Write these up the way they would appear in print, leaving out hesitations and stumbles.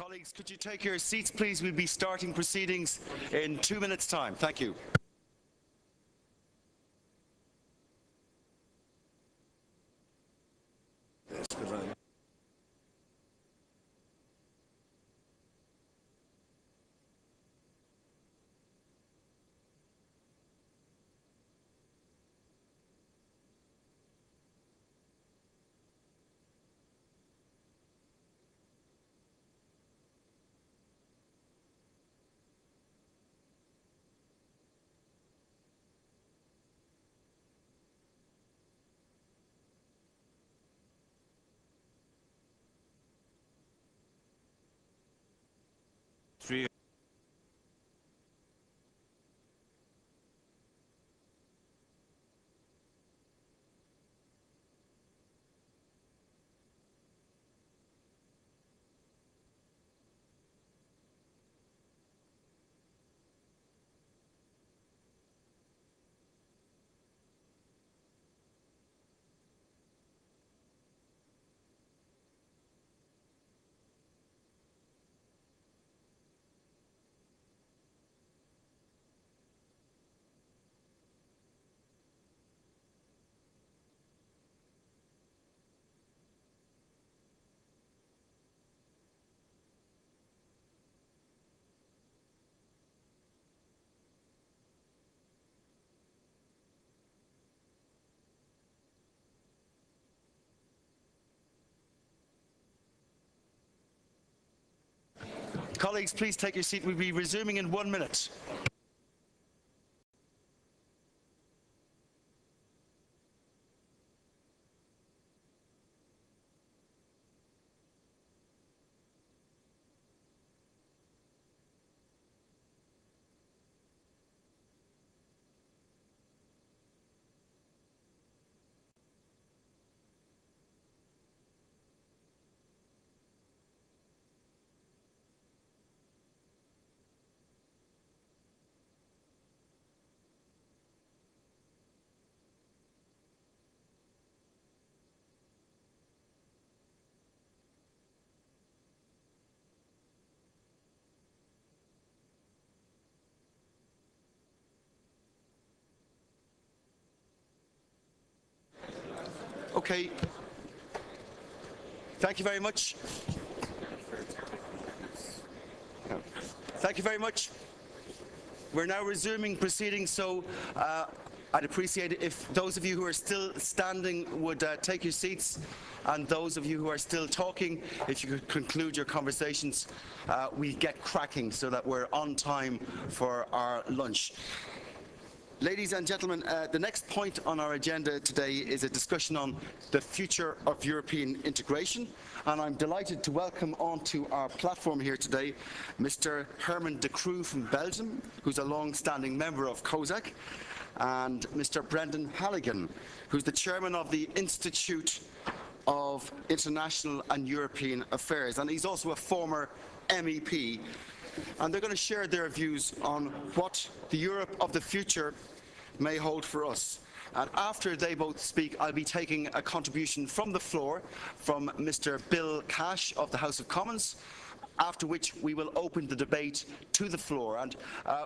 Colleagues, could you take your seats, please? We'll be starting proceedings in 2 minutes' time. Thank you. Colleagues, please take your seat. We'll be resuming in 1 minute. Okay. Thank you very much. Thank you very much. We're now resuming proceedings, so I'd appreciate it if those of you who are still standing would take your seats, and those of you who are still talking, if you could conclude your conversations, we get cracking so that we're on time for our lunch. Ladies and gentlemen, the next point on our agenda today is a discussion on the future of European integration, and I'm delighted to welcome onto our platform here today Mr. Herman de Croo from Belgium, who's a long-standing member of COSAC, and Mr. Brendan Halligan, who's the chairman of the Institute of International and European Affairs, and he's also a former MEP. And they're going to share their views on what the Europe of the future may hold for us. And after they both speak, I'll be taking a contribution from the floor from Mr. Bill Cash of the House of Commons, after which we will open the debate to the floor. And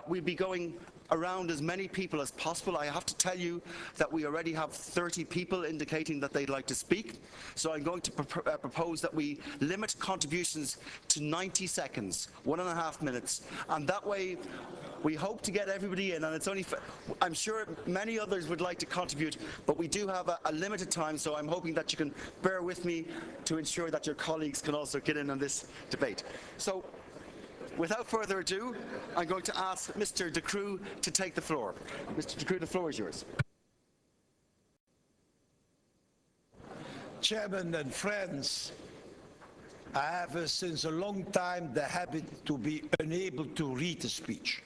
we'll be going around as many people as possible. I have to tell you that we already have 30 people indicating that they'd like to speak. So I'm going to propose that we limit contributions to 90 seconds, 1.5 minutes. And that way, we hope to get everybody in, and it's only, I'm sure many others would like to contribute, but we do have a limited time, so I'm hoping that you can bear with me to ensure that your colleagues can also get in on this debate. So, without further ado, I'm going to ask Mr. de Croo to take the floor. Mr. de Croo, the floor is yours. Chairman and friends, I have since a long time the habit to be unable to read a speech.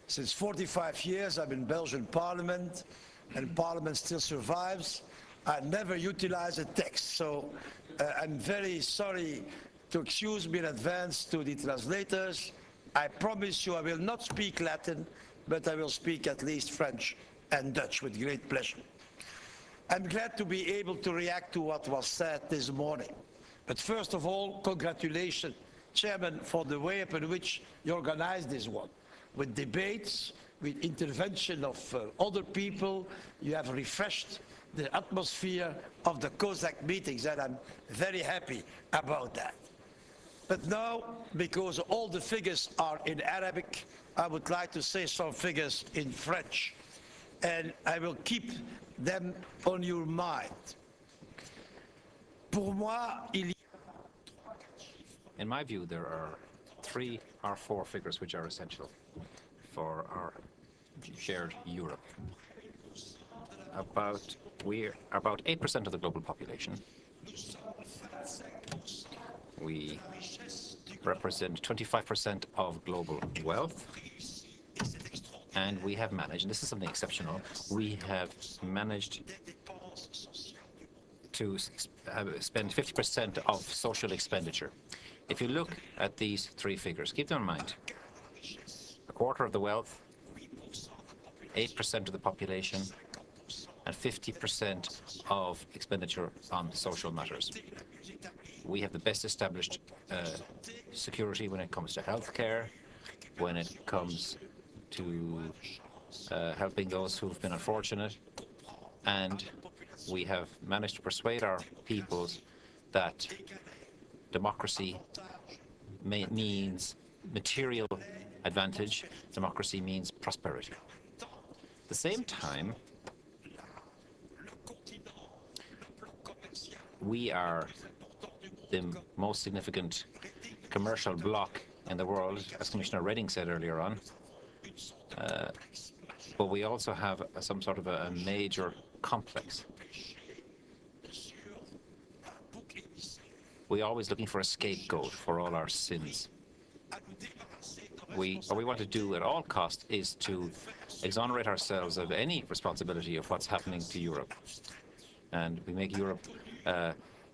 Since 45 years I'm in Belgian Parliament, and Parliament still survives. I never utilize a text, so I'm very sorry to excuse me in advance to the translators. I promise you I will not speak Latin, but I will speak at least French and Dutch with great pleasure. I'm glad to be able to react to what was said this morning. But first of all, congratulations Chairman, for the way in which you organized this one, with debates, with intervention of other people. You have refreshed the atmosphere of the COSAC meetings, and I'm very happy about that. But now, because all the figures are in Arabic, I would like to say some figures in French, and I will keep them on your mind. Pour moi, il y In my view, there are 3 or 4 figures which are essential for our shared Europe. We're about 8% of the global population. We represent 25% of global wealth. And we have managed, and this is something exceptional, we have managed to spend 50% of social expenditure. If you look at these 3 figures, keep them in mind. A quarter of the wealth, 8% of the population, and 50% of expenditure on social matters. We have the best established security when it comes to healthcare, when it comes to helping those who've been unfortunate, and we have managed to persuade our peoples that democracy means material advantage, democracy means prosperity. At the same time, we are the most significant commercial bloc in the world, as Commissioner Reding said earlier on. But we also have some sort of a major complex. We're always looking for a scapegoat for all our sins. What we want to do at all costs is to exonerate ourselves of any responsibility of what's happening to Europe. And we make Europe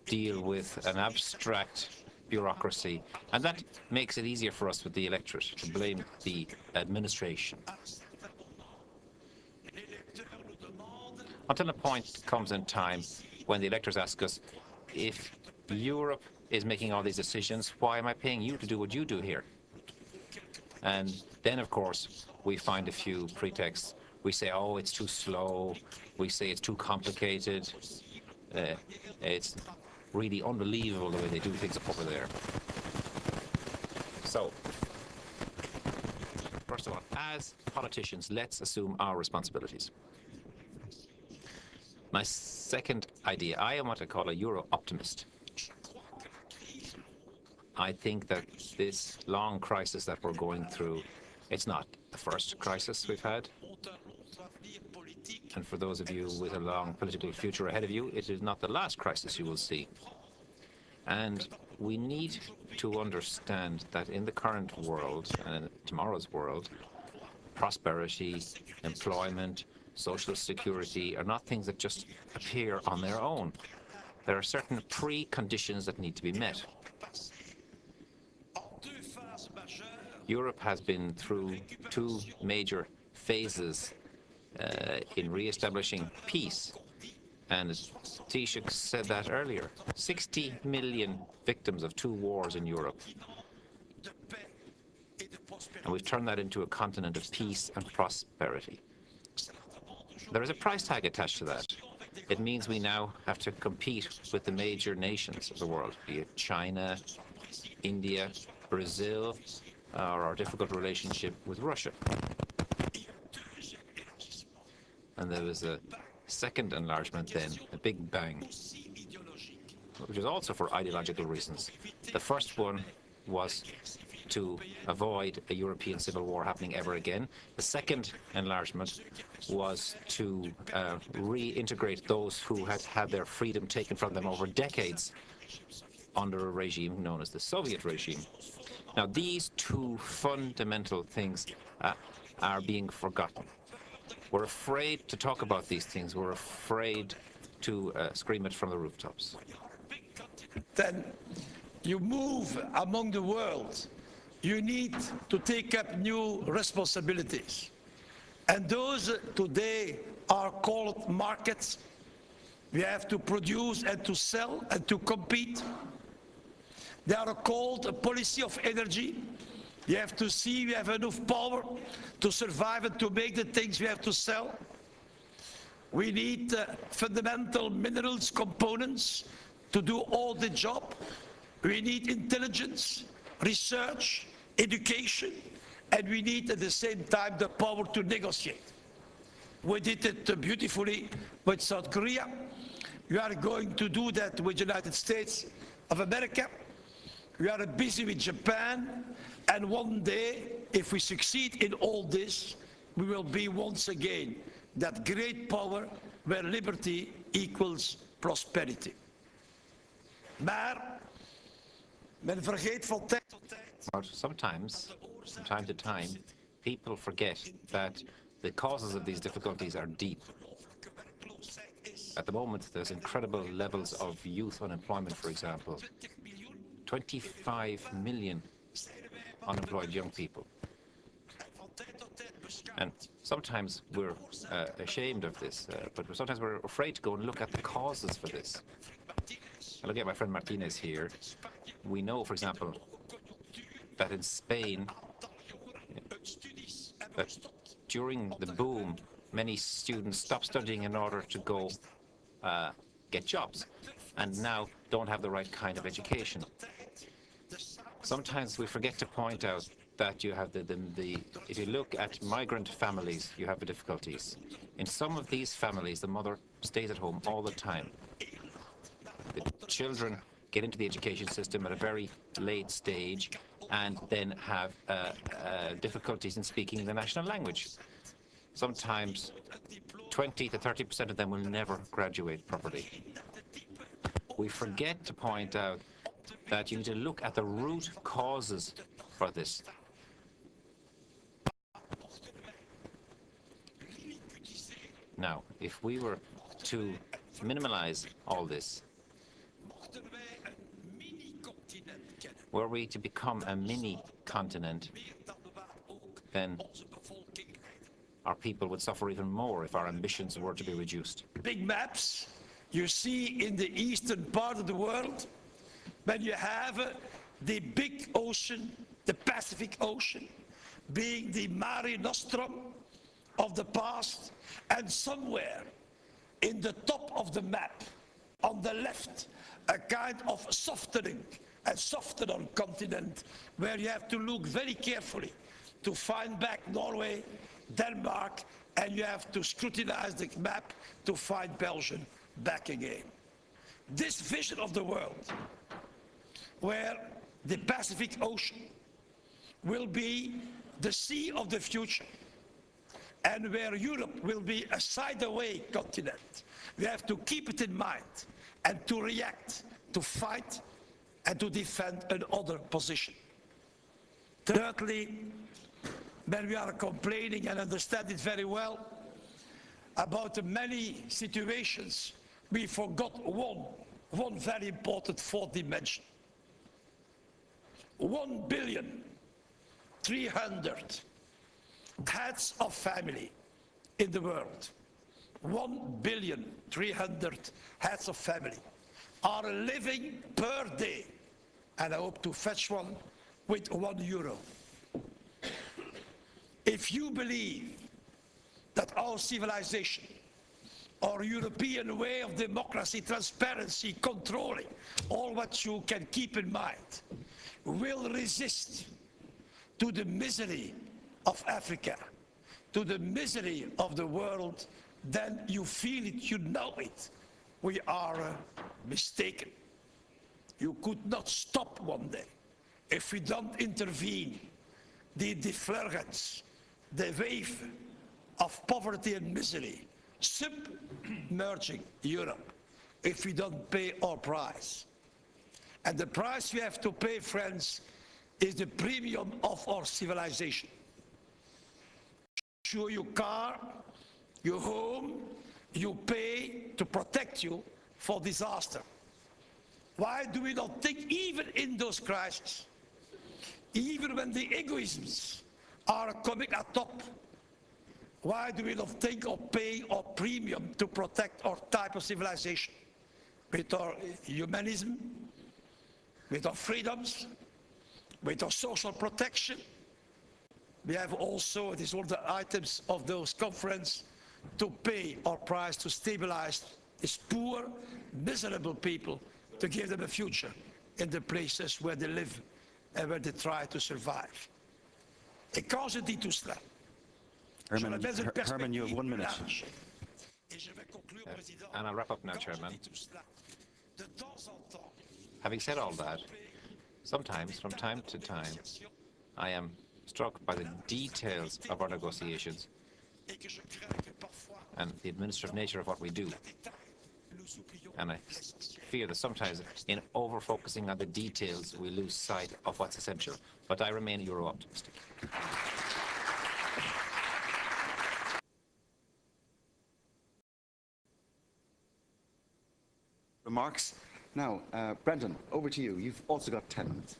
deal with an abstract bureaucracy, and that makes it easier for us with the electorate to blame the administration. Until a point comes in time when the electors ask us, if Europe is making all these decisions, why am I paying you to do what you do here? And then, of course, we find a few pretexts. We say, oh, it's too slow. We say it's too complicated. It's really unbelievable the way they do things up over there. So, first of all, as politicians, let's assume our responsibilities. My second idea, I am what I call a Euro optimist. I think that this long crisis that we're going through, it's not the first crisis we've had. And for those of you with a long political future ahead of you, it is not the last crisis you will see. And we need to understand that in the current world and in tomorrow's world, prosperity, employment, social security are not things that just appear on their own. There are certain preconditions that need to be met. Europe has been through 2 major phases in re-establishing peace. And Taoiseach said that earlier. 60 million victims of 2 wars in Europe. And we've turned that into a continent of peace and prosperity. There is a price tag attached to that. It means we now have to compete with the major nations of the world, be it China, India, Brazil, or our difficult relationship with Russia. And there was a second enlargement then, a big bang, which was also for ideological reasons. The first one was to avoid a European civil war happening ever again. The second enlargement was to reintegrate those who had had their freedom taken from them over decades under a regime known as the Soviet regime. Now, these 2 fundamental things are being forgotten. We're afraid to talk about these things. We're afraid to scream it from the rooftops. Then you move among the world. You need to take up new responsibilities. And those today are called markets. We have to produce and to sell and to compete. They are called a policy of energy. You have to see we have enough power to survive and to make the things we have to sell. We need fundamental minerals components to do all the job. We need intelligence, research, education, and we need at the same time the power to negotiate. We did it beautifully with South Korea. We are going to do that with the United States of America. We are busy with Japan, and one day, if we succeed in all this, we will be once again that great power where liberty equals prosperity. Maar men vergeet van tijd tot tijd. But sometimes, from time to time, people forget that the causes of these difficulties are deep. At the moment, there's incredible levels of youth unemployment, for example. 25 million unemployed young people. And sometimes we're ashamed of this, but sometimes we're afraid to go and look at the causes for this. I look at my friend Martinez here. We know, for example, that in Spain, that during the boom, many students stopped studying in order to go get jobs, and now don't have the right kind of education. Sometimes we forget to point out that you have if you look at migrant families, you have the difficulties. In some of these families, the mother stays at home all the time. The children get into the education system at a very late stage and then have difficulties in speaking the national language. Sometimes 20 to 30% of them will never graduate properly. We forget to point out that you need to look at the root causes for this. Now, if we were to minimize all this, were we to become a mini continent, then our people would suffer even more if our ambitions were to be reduced. Big maps you see in the eastern part of the world, when you have the big ocean, the Pacific Ocean, being the Mare Nostrum of the past, and somewhere in the top of the map, on the left, a kind of softening, a softer continent, where you have to look very carefully to find back Norway, Denmark, and you have to scrutinize the map to find Belgium back again. This vision of the world, where the Pacific Ocean will be the sea of the future, and where Europe will be a side-away continent, we have to keep it in mind and to react, to fight, and to defend another position. Thirdly, when we are complaining, and understand it very well, about the many situations, we forgot one very important fourth dimension. 1,300,000,000 heads of family in the world. 1,300,000,000 heads of family are living per day, and I hope to fetch one with €1. If you believe that our civilization, our European way of democracy, transparency, controlling, all what you can keep in mind, will resist to the misery of Africa, to the misery of the world, then you feel it, you know it. We are mistaken. You could not stop one day if we don't intervene. The deflagrancy, the wave of poverty and misery submerging Europe, if we don't pay our price. And the price we have to pay, friends, is the premium of our civilization. Sure, your car, your home, you pay to protect you for disaster. Why do we not think, even in those crises, even when the egoisms are coming at top, why do we not think of paying our premium to protect our type of civilization with our humanism, with our freedoms, with our social protection. We have also, it is one of the items of those conference, to pay our price to stabilize these poor, miserable people, to give them a future in the places where they live and where they try to survive. Et quand je dis tout cela, Herman, you have 1 minute. And I'll wrap up now, Chairman. Having said all that, sometimes, from time to time, I am struck by the details of our negotiations and the administrative nature of what we do. And I fear that sometimes in over-focusing on the details, we lose sight of what's essential. But I remain Euro-optimistic. Remarks. Now, Brendan, over to you. You've also got 10 minutes.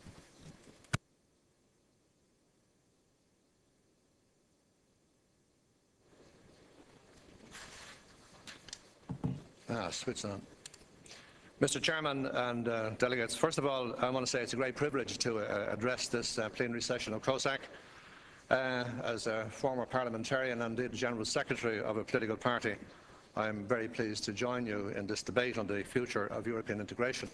Switch on. Mr. Chairman and delegates, first of all, I want to say it's a great privilege to address this plenary session of COSAC. As a former parliamentarian and indeed General Secretary of a political party, I'm very pleased to join you in this debate on the future of European integration.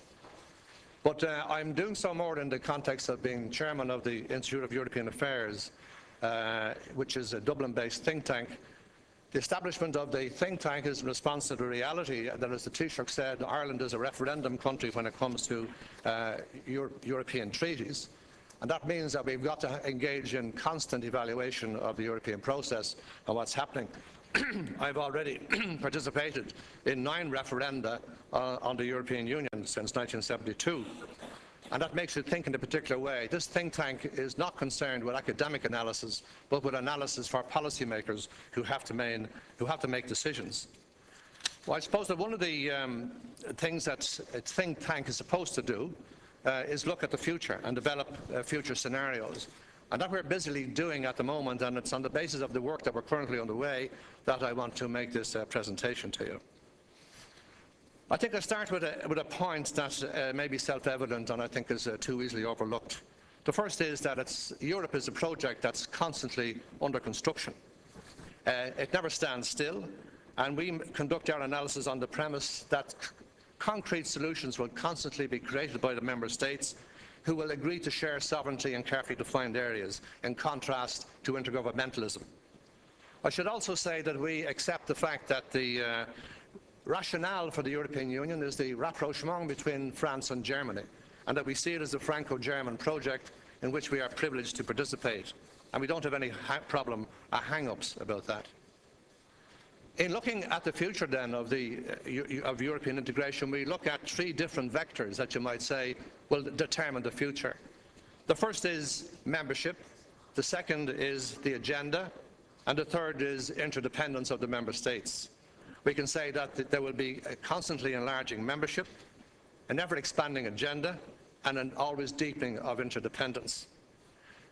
But I'm doing so more in the context of being chairman of the Institute of European Affairs, which is a Dublin-based think tank. The establishment of the think tank is in response to the reality that, as the Taoiseach said, Ireland is a referendum country when it comes to European treaties. And that means that we've got to engage in constant evaluation of the European process and what's happening. I've already participated in 9 referenda on the European Union since 1972. And that makes you think in a particular way. This think tank is not concerned with academic analysis, but with analysis for policymakers who have to make decisions. Well, I suppose that one of the things that a think tank is supposed to do is look at the future and develop future scenarios. And that we're busily doing at the moment, and it's on the basis of the work that we're currently underway that I want to make this presentation to you. I think I'll start with a point that may be self-evident and I think is too easily overlooked. The first is that Europe is a project that's constantly under construction. It never stands still, and we conduct our analysis on the premise that concrete solutions will constantly be created by the member states, who will agree to share sovereignty in carefully defined areas, in contrast to intergovernmentalism. I should also say that we accept the fact that the rationale for the European Union is the rapprochement between France and Germany, and that we see it as a Franco-German project in which we are privileged to participate. And we don't have any problem or hang-ups about that. In looking at the future then of European integration, we look at 3 different vectors that you might say will determine the future. The first is membership, the second is the agenda, and the third is interdependence of the member states. We can say that there will be a constantly enlarging membership, an ever-expanding agenda, and an always deepening of interdependence.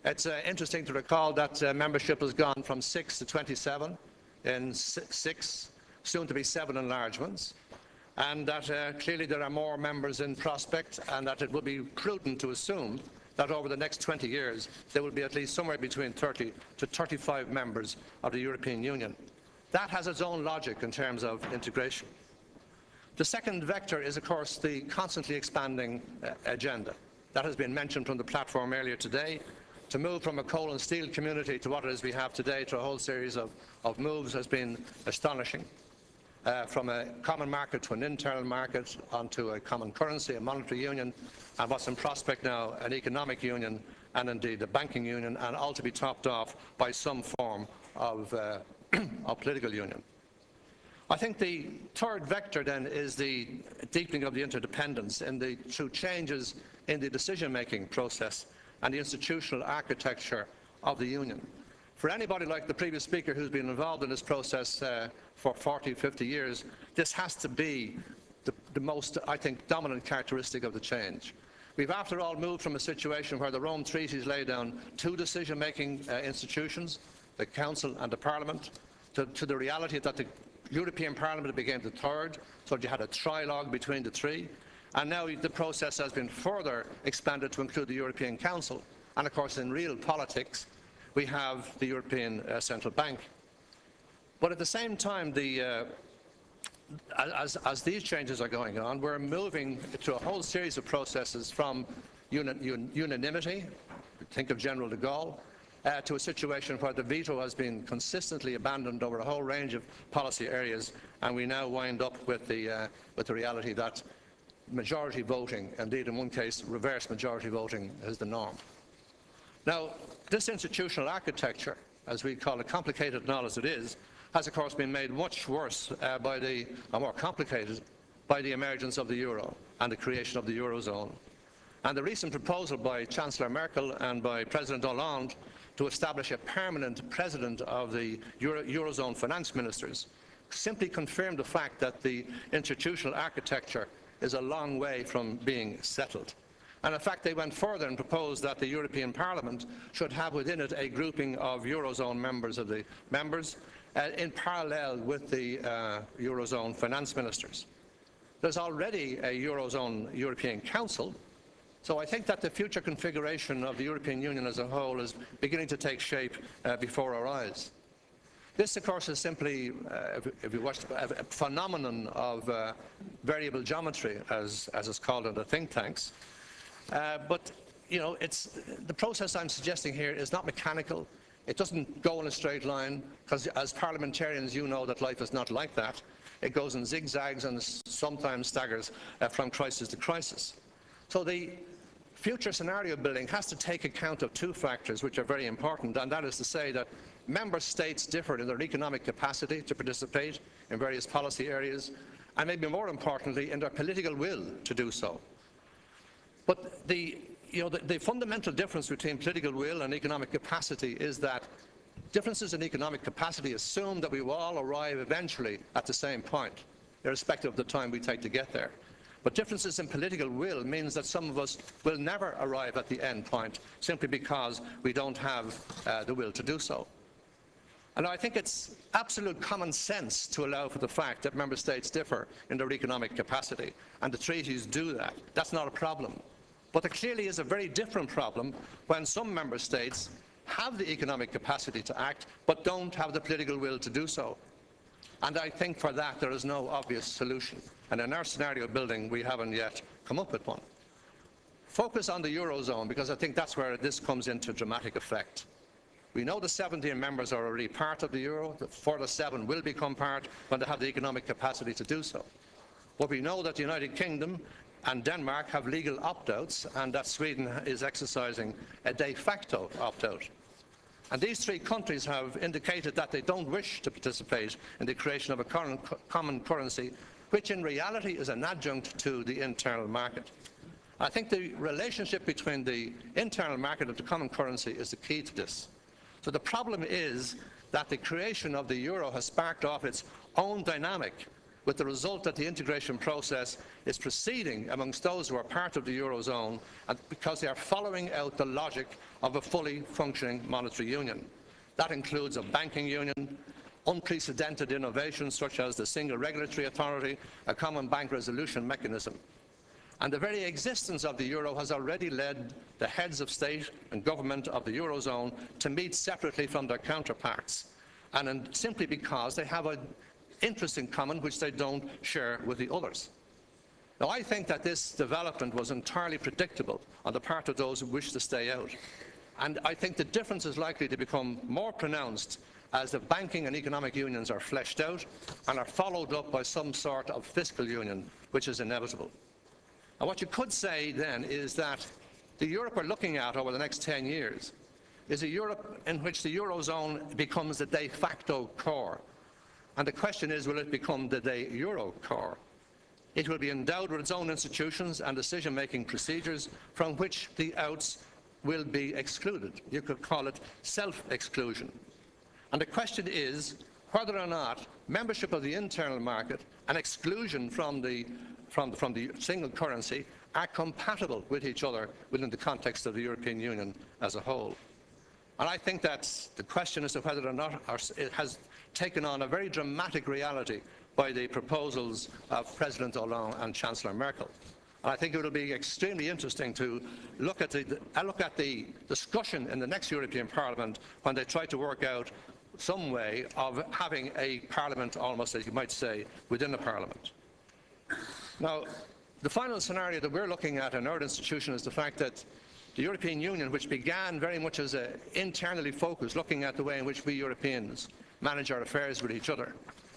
It's interesting to recall that membership has gone from 6 to 27 in 6, soon to be 7 enlargements, and that clearly there are more members in prospect, and that it would be prudent to assume that over the next 20 years there will be at least somewhere between 30 to 35 members of the European Union. That has its own logic in terms of integration. The second vector is, of course, the constantly expanding agenda. That has been mentioned from the platform earlier today. To move from a coal and steel community to what it is we have today, to a whole series of moves, has been astonishing. From a common market to an internal market, onto a common currency, a monetary union, and what's in prospect now, an economic union, and indeed a banking union, and all to be topped off by some form of political union. I think the third vector then is the deepening of the interdependence through changes in the decision-making process and the institutional architecture of the Union. For anybody like the previous speaker who's been involved in this process for 40, 50 years, this has to be the most, I think, dominant characteristic of the change. We've, after all, moved from a situation where the Rome Treaties lay down 2 decision-making institutions, the Council and the Parliament, to the reality that the European Parliament became the third, so you had a trilogue between the 3. And now the process has been further expanded to include the European Council. And of course, in real politics, we have the European Central Bank. But at the same time, as these changes are going on, we're moving through a whole series of processes from unanimity, think of General de Gaulle, to a situation where the veto has been consistently abandoned over a whole range of policy areas, and we now wind up with the reality that majority voting, indeed in one case reverse majority voting, is the norm. Now, this institutional architecture, as we call it, complicated and all as it is, has of course been made much worse or more complicated by the emergence of the euro and the creation of the eurozone. And the recent proposal by Chancellor Merkel and by President Hollande to establish a permanent president of the eurozone finance ministers simply confirmed the fact that the institutional architecture is a long way from being settled. And in fact, they went further and proposed that the European Parliament should have within it a grouping of eurozone members in parallel with the eurozone finance ministers. There's already a eurozone European Council, so I think that the future configuration of the European Union as a whole is beginning to take shape before our eyes. This, of course, is simply, if you watch, a phenomenon of variable geometry, as is called in the think tanks. But, you know, the process I'm suggesting here is not mechanical. It doesn't go in a straight line, because as parliamentarians, you know that life is not like that. It goes in zigzags and sometimes staggers from crisis to crisis. So the future scenario building has to take account of two factors which are very important, and that is to say that member states differ in their economic capacity to participate in various policy areas, and maybe more importantly, in their political will to do so. But the fundamental difference between political will and economic capacity is that differences in economic capacity assume that we will all arrive eventually at the same point, irrespective of the time we take to get there. But differences in political will means that some of us will never arrive at the end point simply because we don't have the will to do so. And I think it's absolute common sense to allow for the fact that member states differ in their economic capacity, and the treaties do that. That's not a problem. But there clearly is a very different problem when some member states have the economic capacity to act but don't have the political will to do so. And I think for that there is no obvious solution. And in our scenario building, we haven't yet come up with one. Focus on the eurozone, because I think that's where this comes into dramatic effect. We know the 17 members are already part of the euro. The further 7 will become part when they have the economic capacity to do so. But we know that the United Kingdom and Denmark have legal opt-outs, and that Sweden is exercising a de facto opt-out. And these 3 countries have indicated that they don't wish to participate in the creation of a common currency, which in reality is an adjunct to the internal market. I think the relationship between the internal market and the common currency is the key to this. So the problem is that the creation of the euro has sparked off its own dynamic, with the result that the integration process is proceeding amongst those who are part of the eurozone, and because they are following out the logic of a fully functioning monetary union. That includes a banking union, unprecedented innovations such as the single regulatory authority, a common bank resolution mechanism. And the very existence of the euro has already led the heads of state and government of the eurozone to meet separately from their counterparts, and simply because they have an interest in common which they don't share with the others. Now, I think that this development was entirely predictable on the part of those who wish to stay out. And I think the difference is likely to become more pronounced as the banking and economic unions are fleshed out and are followed up by some sort of fiscal union, which is inevitable. And what you could say then is that the Europe we're looking at over the next 10 years is a Europe in which the eurozone becomes the de facto core. And the question is, will it become the de euro core? It will be endowed with its own institutions and decision-making procedures from which the outs will be excluded. You could call it self-exclusion. And the question is whether or not membership of the internal market and exclusion from the single currency are compatible with each other within the context of the European Union as a whole. And I think that the question as to whether or not it has taken on a very dramatic reality by the proposals of President Hollande and Chancellor Merkel. And I think it will be extremely interesting to look at the discussion in the next European Parliament when they try to work out some way of having a parliament, almost as you might say, within a parliament. Now, the final scenario that we're looking at in our institution is the fact that the European Union, which began very much as internally focused, looking at the way in which we Europeans manage our affairs with each other,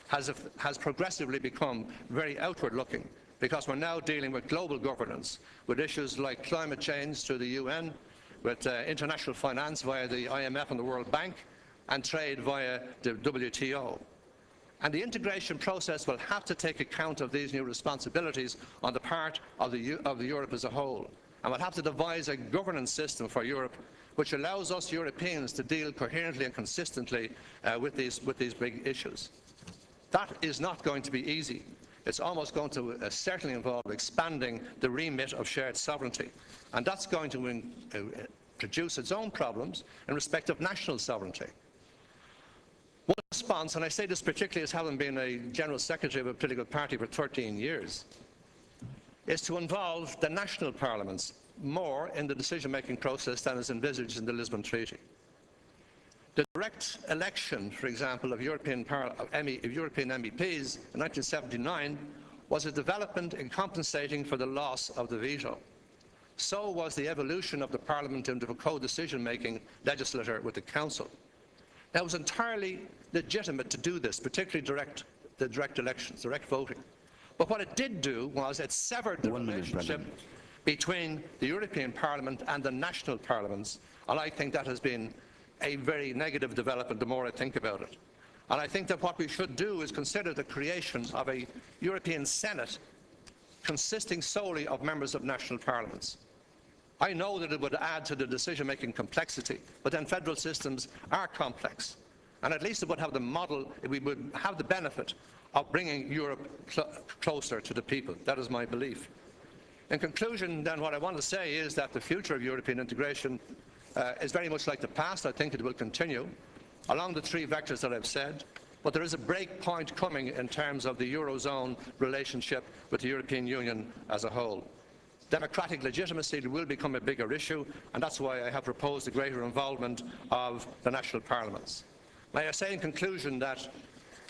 has progressively become very outward-looking, because we're now dealing with global governance, with issues like climate change through the UN, with international finance via the IMF and the World Bank, and trade via the WTO. And the integration process will have to take account of these new responsibilities on the part of Europe as a whole. And we'll have to devise a governance system for Europe which allows us Europeans to deal coherently and consistently with these big issues. That is not going to be easy. It's almost going to certainly involve expanding the remit of shared sovereignty. And that's going to produce its own problems in respect of national sovereignty. One response, and I say this particularly as having been a General Secretary of a political party for 13 years, is to involve the national parliaments more in the decision-making process than is envisaged in the Lisbon Treaty. The direct election, for example, of European MEPs in 1979 was a development in compensating for the loss of the veto. So was the evolution of the Parliament into a co-decision-making legislator with the Council. Now, it was entirely legitimate to do this, particularly the direct elections, direct voting. But what it did do was it severed the relationship between the European Parliament and the national parliaments, and I think that has been a very negative development the more I think about it. And I think that what we should do is consider the creation of a European Senate consisting solely of members of national parliaments. I know that it would add to the decision-making complexity, but then federal systems are complex. And at least it would have the model, we would have the benefit of bringing Europe closer to the people. That is my belief. In conclusion, then, what I want to say is that the future of European integration is very much like the past. I think it will continue along the three vectors that I've said, but there is a break point coming in terms of the Eurozone relationship with the European Union as a whole. Democratic legitimacy will become a bigger issue, and that's why I have proposed a greater involvement of the national parliaments. May I say in conclusion that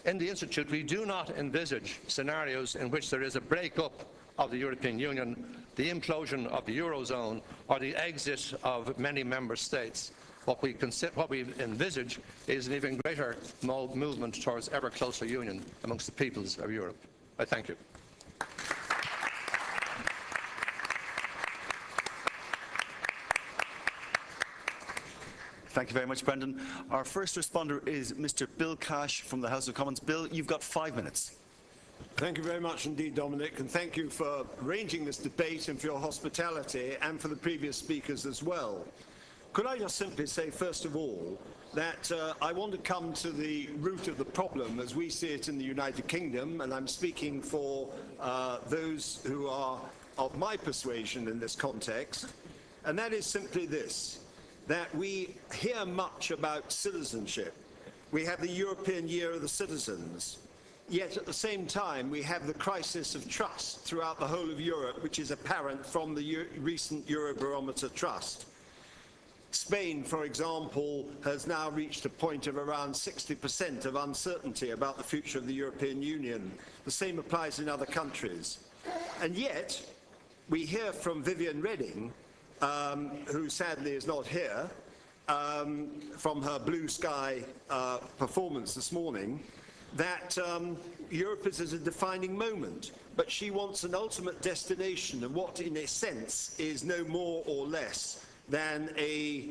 in the Institute we do not envisage scenarios in which there is a break-up of the European Union, the implosion of the Eurozone, or the exit of many member states. What we envisage is an even greater movement towards ever closer union amongst the peoples of Europe. I thank you. Thank you very much, Brendan. Our first responder is Mr. Bill Cash from the House of Commons. Bill, you've got 5 minutes. Thank you very much indeed, Dominic, and thank you for arranging this debate and for your hospitality and for the previous speakers as well. Could I just simply say, first of all, that I want to come to the root of the problem as we see it in the United Kingdom, and I'm speaking for those who are of my persuasion in this context, and that is simply this, that we hear much about citizenship. We have the European Year of the Citizens, yet at the same time we have the crisis of trust throughout the whole of Europe, which is apparent from the recent Eurobarometer trust. Spain, for example, has now reached a point of around 60% of uncertainty about the future of the European Union. The same applies in other countries. And yet, we hear from Viviane Reding, who sadly is not here, from her Blue Sky performance this morning, that Europe is at a defining moment, but she wants an ultimate destination of what, in a sense, is no more or less than a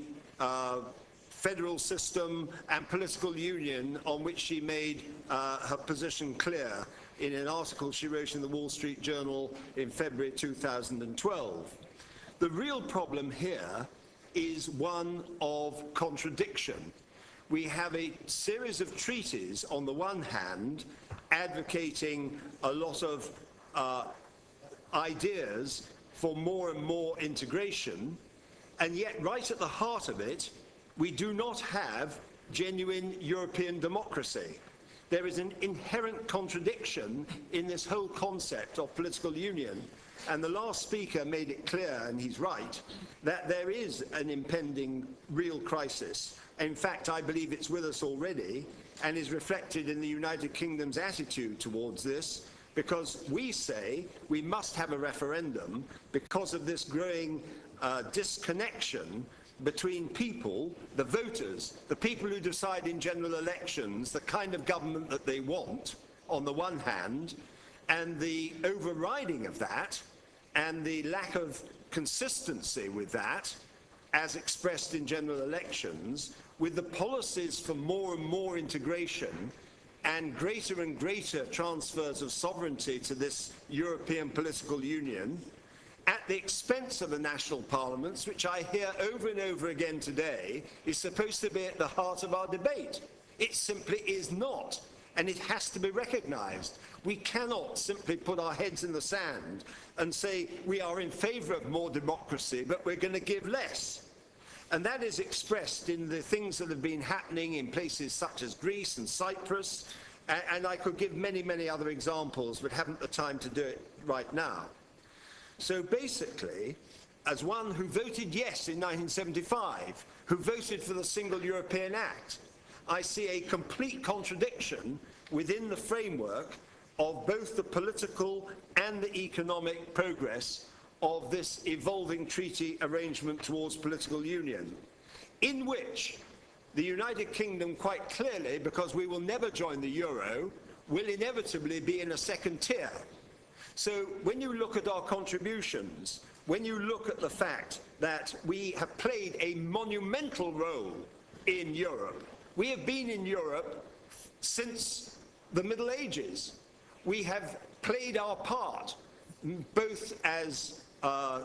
federal system and political union on which she made her position clear in an article she wrote in the Wall Street Journal in February 2012. The real problem here is one of contradiction. We have a series of treaties on the one hand advocating a lot of ideas for more and more integration, and yet right at the heart of it we do not have genuine European democracy. There is an inherent contradiction in this whole concept of political union, And the last speaker made it clear, and he's right, that there is an impending real crisis. In fact, I believe it's with us already and is reflected in the United Kingdom's attitude towards this, because we say we must have a referendum because of this growing disconnection between people, the voters, the people who decide in general elections the kind of government that they want, on the one hand, and the overriding of that, and the lack of consistency with that, as expressed in general elections, with the policies for more and more integration and greater transfers of sovereignty to this European political union, at the expense of the national parliaments, which I hear over and over again today is supposed to be at the heart of our debate. It simply is not, and it has to be recognised. We cannot simply put our heads in the sand and say we are in favour of more democracy, but we're going to give less. And that is expressed in the things that have been happening in places such as Greece and Cyprus, and I could give many, many other examples, but haven't the time to do it right now. So basically, as one who voted yes in 1975, who voted for the Single European Act, I see a complete contradiction within the framework of both the political and the economic progress of this evolving treaty arrangement towards political union, in which the United Kingdom quite clearly, because we will never join the euro, will inevitably be in a second tier. So when you look at our contributions, when you look at the fact that we have played a monumental role in Europe, we have been in Europe since the Middle Ages. We have played our part, both as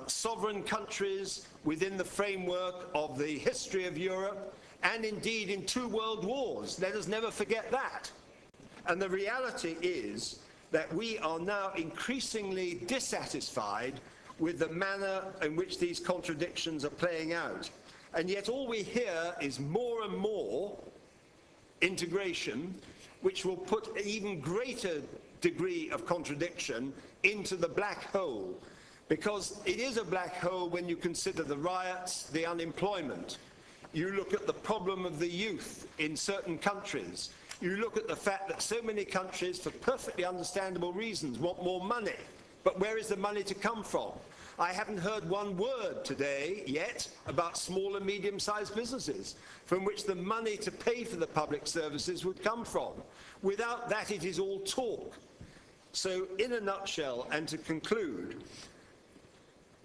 sovereign countries within the framework of the history of Europe, and indeed in 2 world wars. Let us never forget that. And the reality is that we are now increasingly dissatisfied with the manner in which these contradictions are playing out. And yet all we hear is more and more integration, which will put an even greater degree of contradiction into the black hole. Because it is a black hole when you consider the riots, the unemployment. You look at the problem of the youth in certain countries. You look at the fact that so many countries, for perfectly understandable reasons, want more money. But where is the money to come from? I haven't heard one word today yet about small and medium-sized businesses from which the money to pay for the public services would come from. Without that, it is all talk. So, in a nutshell, and to conclude,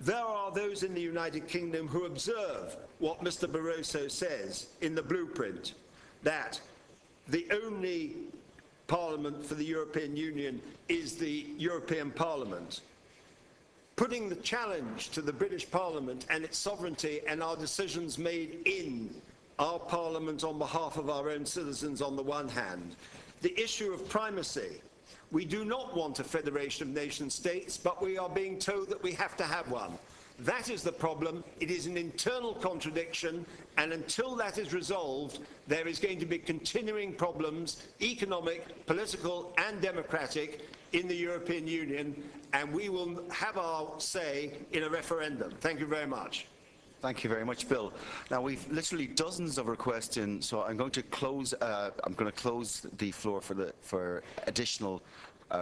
there are those in the United Kingdom who observe what Mr. Barroso says in the blueprint, that the only parliament for the European Union is the European Parliament, putting the challenge to the British Parliament and its sovereignty and our decisions made in our Parliament on behalf of our own citizens on the one hand. The issue of primacy. We do not want a federation of nation states, but we are being told that we have to have one. That is the problem. It is an internal contradiction, and until that is resolved, there is going to be continuing problems, economic, political and democratic, in the European Union, and we will have our say in a referendum. Thank you very much. Thank you very much, Bill. Now we've literally dozens of requests in, so I'm going to close. The floor for additional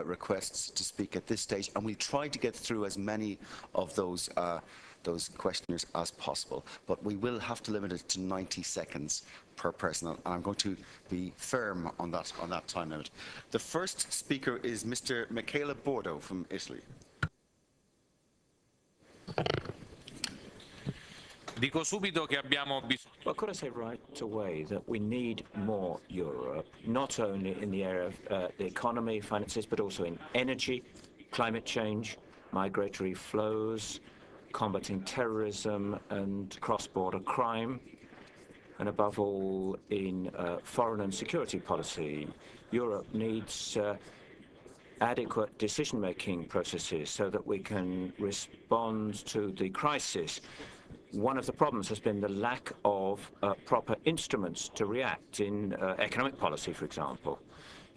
requests to speak at this stage, and we'll try to get through as many of those questioners as possible. But we will have to limit it to 90 seconds per person, and I'm going to be firm on that time limit. The first speaker is Mr. Michele Bordo from Italy. Dico subito che abbiamo bisogno. Well, could I say right away that we need more Europe, not only in the area of the economy, finances, but also in energy, climate change, migratory flows, combating terrorism and cross-border crime, and above all in foreign and security policy. Europe needs adequate decision-making processes so that we can respond to the crisis. One of the problems has been the lack of proper instruments to react in economic policy, for example.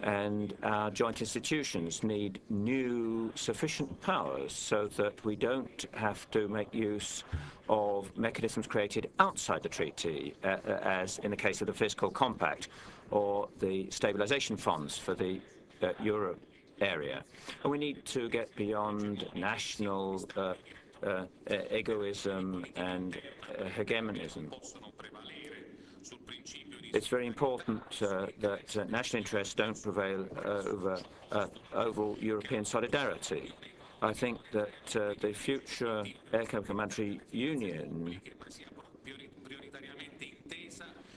And our joint institutions need new sufficient powers so that we don't have to make use of mechanisms created outside the treaty, as in the case of the fiscal compact or the stabilization funds for the euro area. And we need to get beyond national egoism and hegemonism. It's very important that national interests don't prevail over overall European solidarity. I think that the future Economic and Monetary Union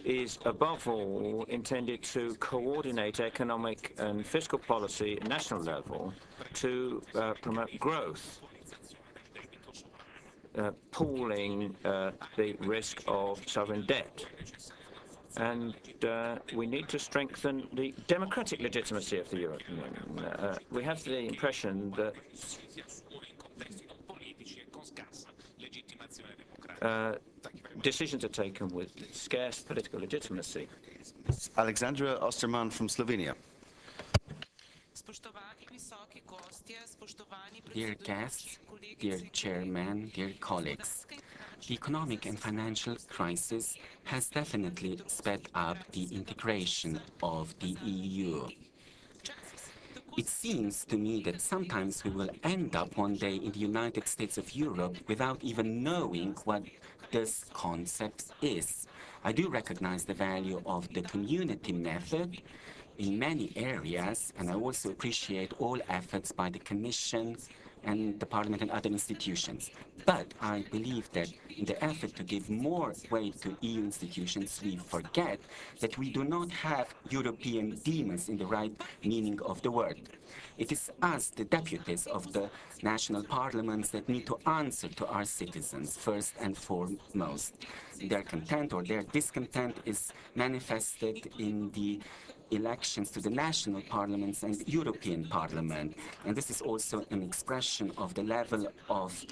is above all intended to coordinate economic and fiscal policy at national level to promote growth, pooling the risk of sovereign debt. And we need to strengthen the democratic legitimacy of the European Union. We have the impression that decisions are taken with scarce political legitimacy. Alexandra Osterman from Slovenia. Dear guests, dear chairman, dear colleagues, the economic and financial crisis has definitely sped up the integration of the EU. It seems to me that sometimes we will end up one day in the United States of Europe without even knowing what this concept is. I do recognize the value of the community method in many areas, and I also appreciate all efforts by the Commission and the Parliament and other institutions. But I believe that in the effort to give more weight to EU institutions, we forget that we do not have European demons in the right meaning of the word. It is us, the deputies of the national parliaments, that need to answer to our citizens first and foremost. Their content or their discontent is manifested in the elections to the national parliaments and European Parliament. And this is also an expression of the level of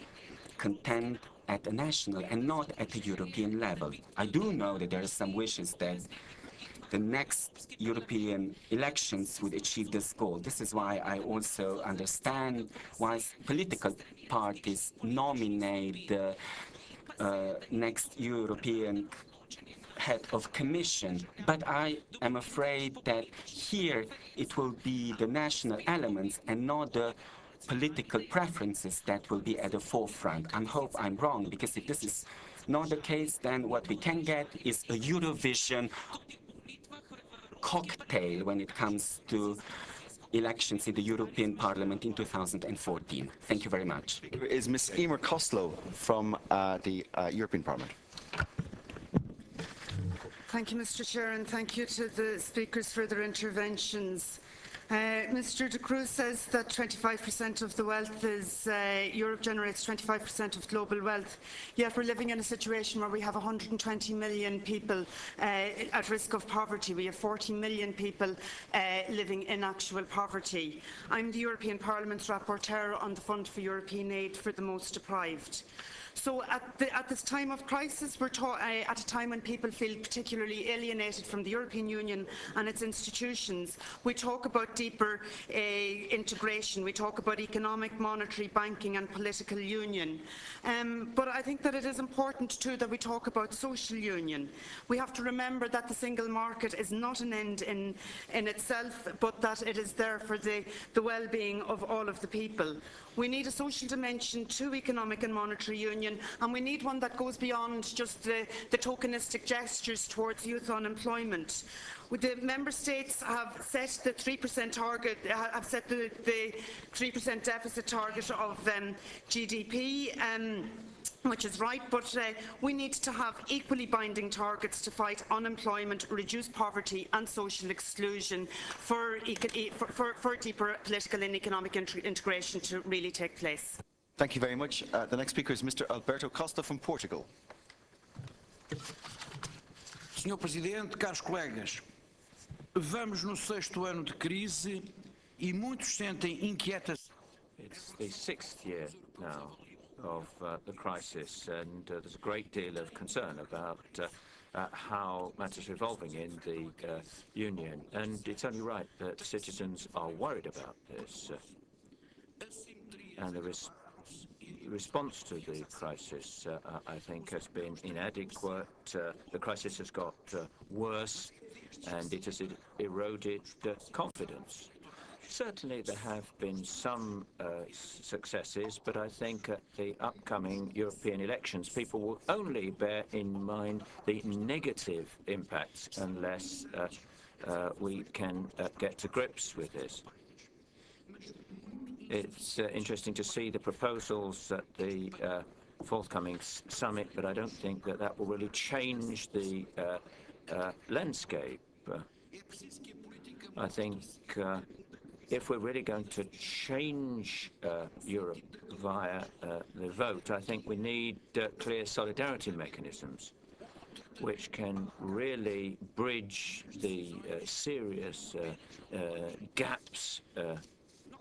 content at the national and not at the European level. I do know that there are some wishes that the next European elections would achieve this goal. This is why I also understand why political parties nominate the next European head of commission, but I am afraid that here it will be the national elements and not the political preferences that will be at the forefront. I hope I'm wrong, because if this is not the case, then what we can get is a Eurovision cocktail when it comes to elections in the European Parliament in 2014. Thank you very much. Here is Ms. Emer Costello from the European Parliament. Thank you, Mr. Chair, and thank you to the speakers for their interventions. Mr. de Cruz says that 25% of the wealth is, Europe generates 25% of global wealth, yet we're living in a situation where we have 120 million people at risk of poverty. We have 40 million people living in actual poverty. I'm the European Parliament's rapporteur on the Fund for European Aid for the Most Deprived. So at this time of crisis, we're at a time when people feel particularly alienated from the European Union and its institutions. We talk about deeper integration. We talk about economic, monetary, banking and political union. But I think that it is important too that we talk about social union. We have to remember that the single market is not an end in itself, but that it is there for the well-being of all of the people. We need a social dimension to economic and monetary union, and we need one that goes beyond just the tokenistic gestures towards youth unemployment. The member states have set the 3% target, have set the 3% deficit target of GDP. Which is right, but we need to have equally binding targets to fight unemployment, reduce poverty and social exclusion for deeper political and economic integration to really take place. Thank you very much. The next speaker is Mr. Alberto Costa from Portugal. Senhor Presidente, caros colegas, vamos no 6º ano de crise e muitos sentem inquietação. It's the 6th year now of the crisis, and there's a great deal of concern about how matters are evolving in the Union. And it's only right that citizens are worried about this. And the response to the crisis, I think, has been inadequate. The crisis has got worse, and it has eroded confidence. Certainly there have been some successes, but I think at the upcoming European elections, people will only bear in mind the negative impacts unless we can get to grips with this. It's interesting to see the proposals at the forthcoming summit, but I don't think that that will really change the landscape. I think if we're really going to change Europe via the vote, I think we need clear solidarity mechanisms which can really bridge the serious gaps.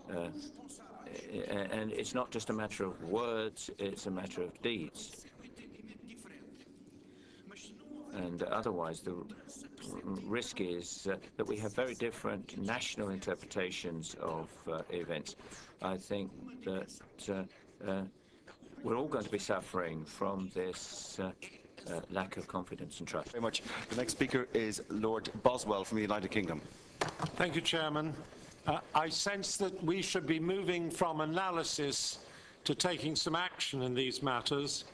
And it's not just a matter of words, it's a matter of deeds. And otherwise, the risk is that we have very different national interpretations of events. I think that we're all going to be suffering from this lack of confidence and trust. Very much. The next speaker is Lord Boswell from the United Kingdom. Thank you, Chairman. I sense that we should be moving from analysis to taking some action in these matters.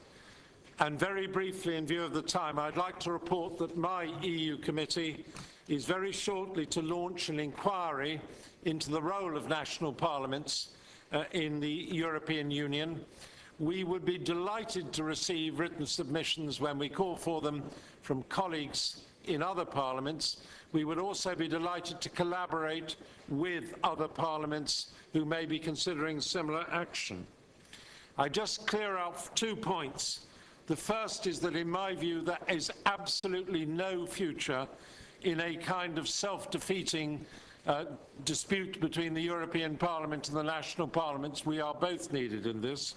And very briefly, in view of the time, I'd like to report that my EU committee is very shortly to launch an inquiry into the role of national parliaments in the European Union. We would be delighted to receive written submissions when we call for them from colleagues in other parliaments. We would also be delighted to collaborate with other parliaments who may be considering similar action. I just clear out 2 points. The first is that, in my view, there is absolutely no future in a kind of self-defeating dispute between the European Parliament and the national parliaments. We are both needed in this.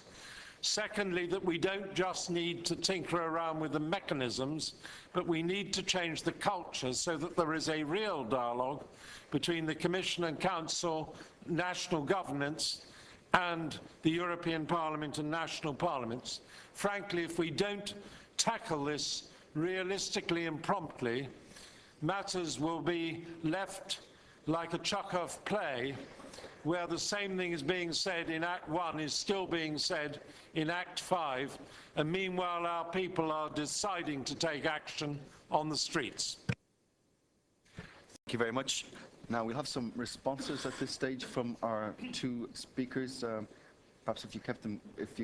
Secondly, that we don't just need to tinker around with the mechanisms, but we need to change the culture so that there is a real dialogue between the Commission and Council, national governments, and the European Parliament and national parliaments. Frankly, if we don't tackle this realistically and promptly, matters will be left like a Chekhov play, where the same thing is being said in Act 1 is still being said in Act 5, and meanwhile our people are deciding to take action on the streets. Thank you very much. Now we'll have some responses at this stage from our 2 speakers. Perhaps if you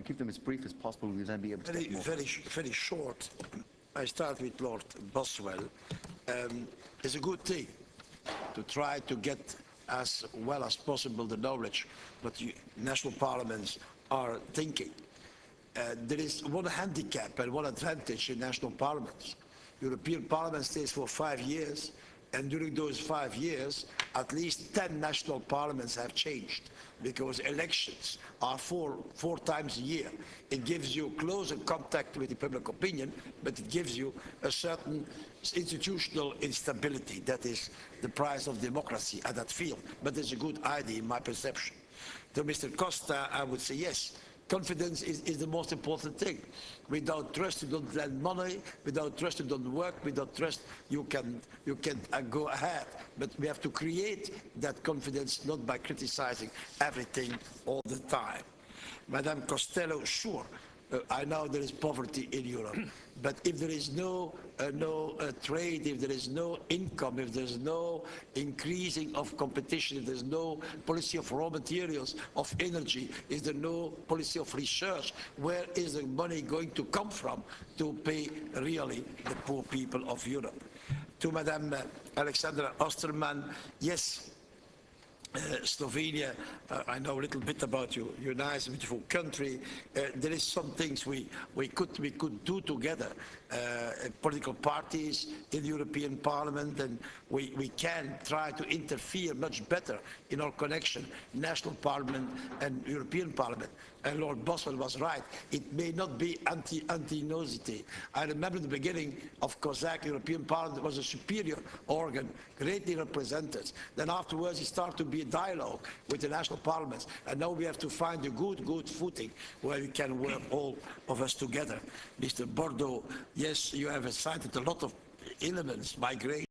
keep them as brief as possible, we'll then be able to get more. Very short. I start with Lord Boswell. It's a good thing to try to get as well as possible the knowledge what national parliaments are thinking. There is one handicap and one advantage in national parliaments. European Parliament stays for 5 years, and during those 5 years, at least 10 national parliaments have changed, because elections are four times a year. It gives you closer contact with the public opinion, but it gives you a certain institutional instability. That is the price of democracy at that field. But it's a good idea in my perception. To Mr. Costa, I would say yes. Confidence is the most important thing. Without trust, you don't lend money. Without trust, you don't work. Without trust, you can go ahead. But we have to create that confidence, not by criticizing everything all the time. Madame Costello, sure, I know there is poverty in Europe, but if there is no trade, if there is no income, if there is no increasing of competition, if there is no policy of raw materials, of energy, is there no policy of research, where is the money going to come from to pay really the poor people of Europe? To Madame Alexandra Osterman, yes, Slovenia, I know a little bit about your nice, beautiful country. There is some things we could do together, political parties in the European Parliament, and we can try to interfere much better in our connection, national Parliament and European Parliament. And Lord Boswell was right. It may not be anti-nosity. I remember the beginning of COSAC, European Parliament was a superior organ, greatly represented. Then afterwards it started to be a dialogue with the national parliaments. And now we have to find a good footing where we can work all of us together. Mr. Bordeaux, yes, you have cited a lot of elements, migration,